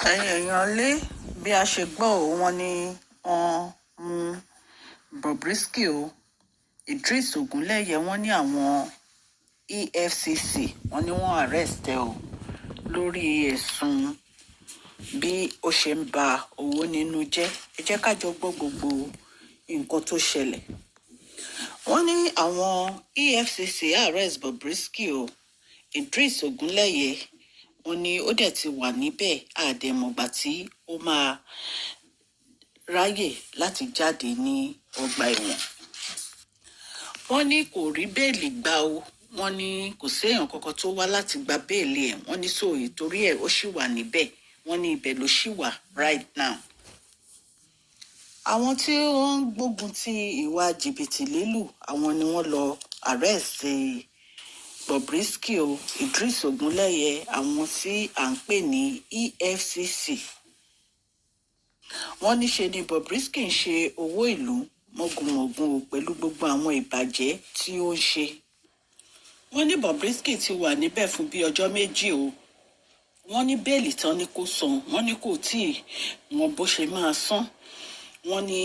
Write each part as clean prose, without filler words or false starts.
èèyàn lé bí a ṣe gbọ́ ò wọ́n ní wọ́n mú Bobrisky o Idris Ogunleye wọ́n ní àwọn EFCC wọ́n ní wọ́n arrest ẹ o lórí ẹ̀sùn bí ó ṣe ń ba owó nínú jẹ́. Ẹ jẹ́ ká jọ gbọ́ gbogbo nǹkan tó ṣẹlẹ̀. Wọ́n ní àwọn EFCC arrest Bobrisky o Idris Ogunleye wọ́n ní ó dẹ̀ ti wà níbẹ̀ àdèmọ̀gbà tí ó máa ráyè láti jáde ní ọgbà ẹ̀wọ̀n. Wọ́n ní kò rí bẹ́ẹ̀lì gbà o wọ́n ní kò séèyàn kankan tó wá láti gba bẹ́ẹ̀lì ẹ̀ wọ́n ní so ìtorí ẹ̀ ó ṣì wà níbẹ̀ wọ́n ní ibẹ̀ ló ṣì wà right now. Àwọn tí wọ́n ń gbógun ti ìwà jìbìtì lílù àwọn ni wọ́n lọ arrest Bobrisky o Idris Ogunleye àwọn tí à ń pè ní EFCC. Wọ́n ní ṣe ni Bobrisky ń ṣe owó ìlú mọ̀gùnmọ̀gùn o pẹ̀lú gbogbo àwọn ìbàjẹ́ tí ó ń ṣe. Wọ́n ní Bobrisky ti wà níbẹ̀ fún bí ọjọ́ méjì o. Wọ́n ní bẹ́ẹ̀lì tán ni kó san wọ́n ní kò tíì mọ bó ṣe máa san. Wọ́n ní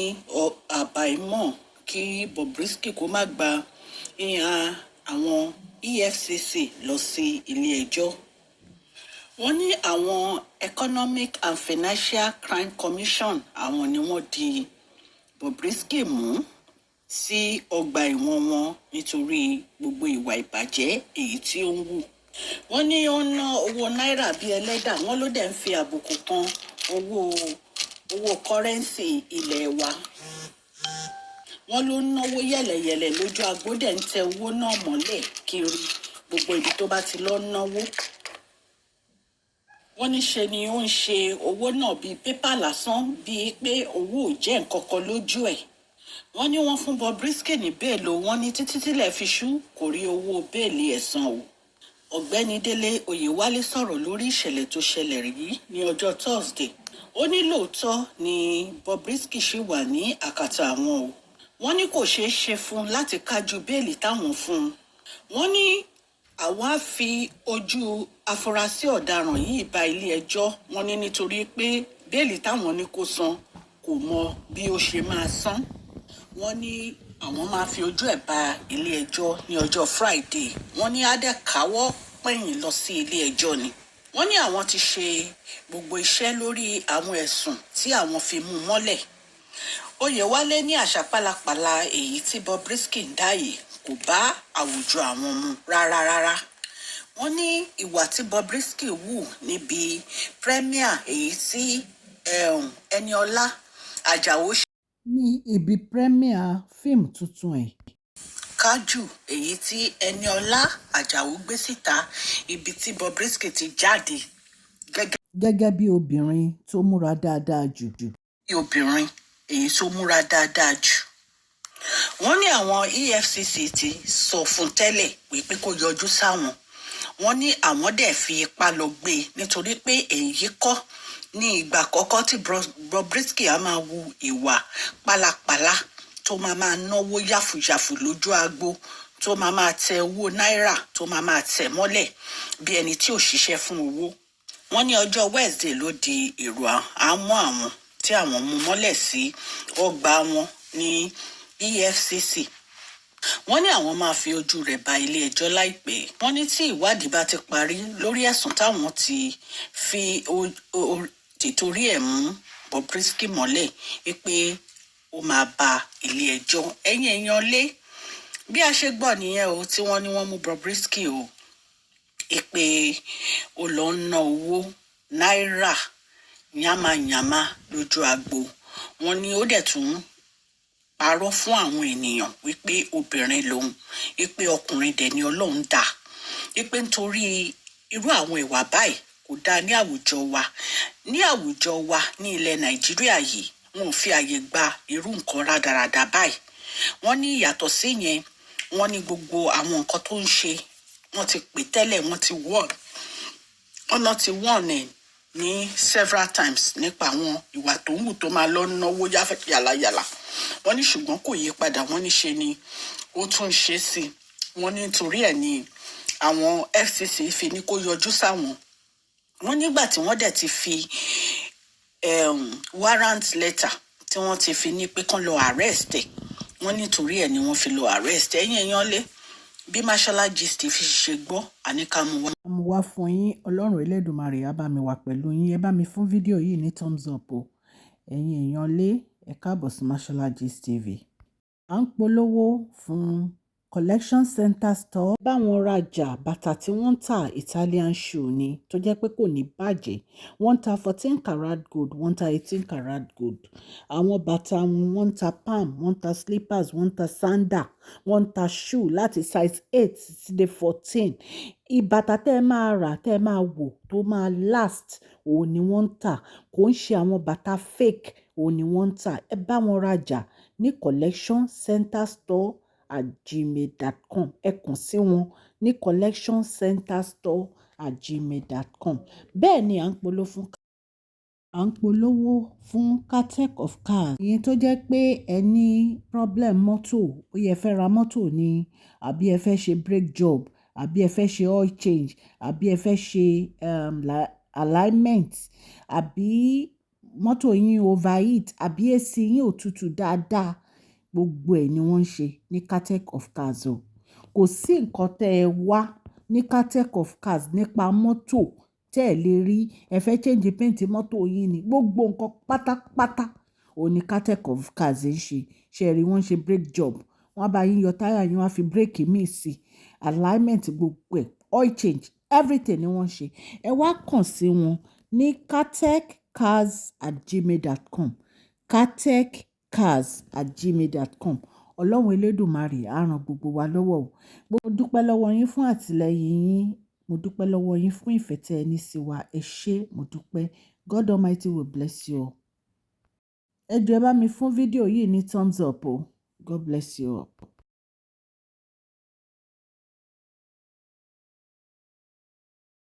àbàìmọ̀ kí Bobrisky kó má gba ìhà àwọn EFCC lọ sí ilé ẹjọ́. Wọ́n ní àwọn Economic and Financial Crime Commission àwọn ni wọ́n di Bobrisky mú sí ọgbà ẹ̀wọ̀n wọn nítorí gbogbo ìwà ìbàjẹ́ èyí tí ó ń wù. Wọ́n ní ó ń ná owó náírà bíi ẹlẹ́dà wọ́n ló dẹ̀ ń fi àbùkù kan owó kọ́rẹ́ǹsì ilẹ̀ wa. Wọ́n ló ń náwó yẹ̀lẹ̀yẹ̀lẹ̀ lójú agbó dẹ̀ ń tẹ owó náà mọ́lẹ̀ kiri gbogbo ibi tó bá ti lọ náwó. Wọ́n ní ṣe ni ó ń ṣe owó náà bíi pépà lásán bíi pé owó ò jẹ́ nǹkan kan lójú ẹ̀. Wọ́n ní wọ́n fún Bobrisky ní bẹ́ẹ̀lì wọ́n ní títí tílẹ̀ fi ṣú kò rí owó bẹ́ẹ̀lì ẹ̀ san o. Ọ̀gbẹ́ni Délé Oyèwálé sọ̀rọ̀ lórí ìṣẹ̀lẹ̀ tó ṣẹlẹ̀ rí ní ọjọ́ Thursday. Ó ní lóòótọ́ ni Bobrisky ṣì wà ní àkàtà àwọn o. Wọ́n ní kò ṣeé ṣe fún un láti kájú bẹ́ẹ̀lì táwọn fún un. Wọ́n ní àwọn á fi ojú afurasí ọ̀daràn yìí ba ilé ẹjọ́ wọ́n ní nítorí pé bẹ́ẹ̀lì táwọn ní kó san kò mọ bí ó ṣe máa san. Wọ́n ní àwọn máa fi ojú ẹ̀ ba ilé ẹjọ́ ní ọjọ́ Friday. Wọ́n ní adẹ́káwọ́ pẹ̀yìn lọ sí ilé ẹjọ́ ni. Wọ́n ní àwọn ti ṣe gbogbo iṣẹ́ lórí àwọn ẹ̀sùn tí àwọn fi mú mọ́lẹ̀. Oyèwálé ní àṣà pálapàla èyí tí Bobrisky ń dá yìí kò bá àwùjọ àwọn mu rárá. Wọ́n ní ìwà tí Bobrisky wù níbi premier èyí tí Ẹniọlá Àjàó ṣe ní ibi premier fíìmù tuntun ẹ̀ kájù èyí tí Ẹniọlá Àjàó gbé síta ibi tí Bobrisky ti jáde gẹ́gẹ́ bí obìnrin tó múra dáadáa jù. Obìnrin èyí tó múra dáadáa jù. Wọ́n ní àwọn EFCC ti sọ fún tẹ́lẹ̀ pé kó yọjú sáwọn. Wọ́n ní àwọn dẹ̀ fi ipá lọ gbé nítorí pé èyí kọ́ ní ìgbà àkọ́kọ́ tí Bobrisky á máa wu ìwà pálapàla tó máa náwó yàfùyàfù lójú agbo tó máa tẹ owó náírà tó máa tẹ̀ mọ́lẹ̀ bí ẹni tí ò ṣiṣẹ́ fún owó. Wọ́n ní ọjọ́ Wednesday ló di èrò àmọ́ àwọn tí àwọn mú mọ́lẹ̀ sí ọgbà wọn ní EFCC. Wọ́n ní àwọn máa fi ojú rẹ̀ ba ilé ẹjọ́ láìpẹ́. Wọ́n ní tí ìwádìí bá ti parí lórí ẹ̀sùn táwọn ti fi tìtorí ẹ̀ mú Bobrisky mọ́lẹ̀ pé ó máa ba ilé ẹjọ́. Ẹ̀yin èèyàn lé bí a ṣe gbọ́ nìyẹn o tí wọ́n ní wọ́n mú Bobrisky o pé ó lọ ń ná owó náírà yàmàyàmà lójú agbo. Wọ́n ní ó dẹ̀ tún parọ́ fún àwọn ènìyàn wípé obìnrin lòun wípé ọkùnrin dẹ̀ ni Ọlọ́run dá wípé nítorí irú àwọn ìwà báyìí kò dáa ní àwùjọ wa ní ilẹ̀ Nàìjíríà yìí wọn ò fi àyè gba irú nǹkan rádaràda báyìí. Wọ́n ní yàtọ̀ sí yẹn wọ́n ní gbogbo àwọn nǹkan tó ń ṣe wọ́n ti pè tẹ́lẹ̀ wọ́n ti wọ́n ẹ̀ ní several times nípa àwọn ìwà tó ń wù tó máa lọ náwó yàlàyàlà. Wọ́n ní ṣùgbọ́n kò yí padà wọ́n ní ṣe ni ó tún ṣe sí i. Wọ́n ní nítorí ẹ̀ ni àwọn FCC fi ní kó yọjú sáwọn wọ́n nígbà tí wọ́n dẹ̀ ti fi warrant letter tí wọ́n ti fi ní pé kán lọ arrest ẹ̀, wọ́n nítorí ẹ̀ ni wọ́n fi lọ arrest ẹ̀yìn èèyàn lé bí Mashola Gist fi ṣe gbọ́ àníkà mú wá. mo wá fún yín ọlọ́run elédùnmarè á bá mi wà pẹ̀lú yín, ẹ bá mi fún fídíò yìí ní thumbs up o ẹ̀yin èèyàn lé ẹ káàbọ̀ sí Mashola Gist TV. à ń polówó fún collection center store báwọn rajà bàtà tí wọ́n ń ta Italian shoe ni tó jẹ́ pé kò ní bàjẹ́, wọ́n ń ta 14 karat gold, wọ́n ń ta 18 karat gold. àwọn bàtà wọn wọ́n ń ta palm, wọ́n ń ta slippers, wọ́n ń ta sandal, wọ́n ń ta shoe láti size 8 títí dé 14. ìbàtà tẹ́ ẹ máa rà tẹ́ ẹ máa wò tó máa last òun ni wọ́n ń tà, kò ń ṣe àwọn bàtà fake òun ni wọ́n ń tà. ẹ bá wọn rajà ní collection center store at gmail.com. ẹ kàn sí wọn ní collection center store at gmail.com. bẹ́ẹ̀ ni à ń polówó fún cartech of cars. ìyẹn tó jẹ́ pé ẹ ní problem mọ́tò, ó yẹ fẹ́ ra mọ́tò ni, àbí ẹ fẹ́ ṣe brake job, àbí ẹ fẹ́ ṣe oil change, àbí ẹ fẹ́ ṣe alignment, àbí mọ́tò yín overheat, àbí AC yín ò tutù dáadáa, gbogbo ẹ̀ ni wọ́n ń ṣe ní cartech of cars o. kò sí nǹkan tẹ́ ẹ wá ní cartech of cars nípa mọ́tò tẹ́ ẹ lè rí. ẹ fẹ́ change paint mọ́tò yín ni, gbogbo nǹkan pátápátá òun ni cartech of cars ń ṣe. ṣe rí wọ́n ṣe brake job, wọ́n bá yín yọ táyà yín, wọ́n á fi brake míì sí, alignment gbogbo ẹ̀, oil change, everything ni wọ́n ṣe. ẹ wá kàn sí wọn ní cartechcars@gmail.com. cartechcars@gmail.com. ọlọ́run elédùnmarè á ràn gbogbo wa lọ́wọ́ o. mo dúpẹ́ lọ́wọ́ yín fún àtìlẹ́yìn yín, mo dúpẹ́ lọ́wọ́ yín fún ìfẹ́ tẹ́ ẹ ní sí wa, ẹ ṣé, mo dúpẹ́. God Almighty will bless you all. ẹ jọ̀ọ́ ẹ bá mi fún fídíò yìí ní thumbs up o. God bless you all.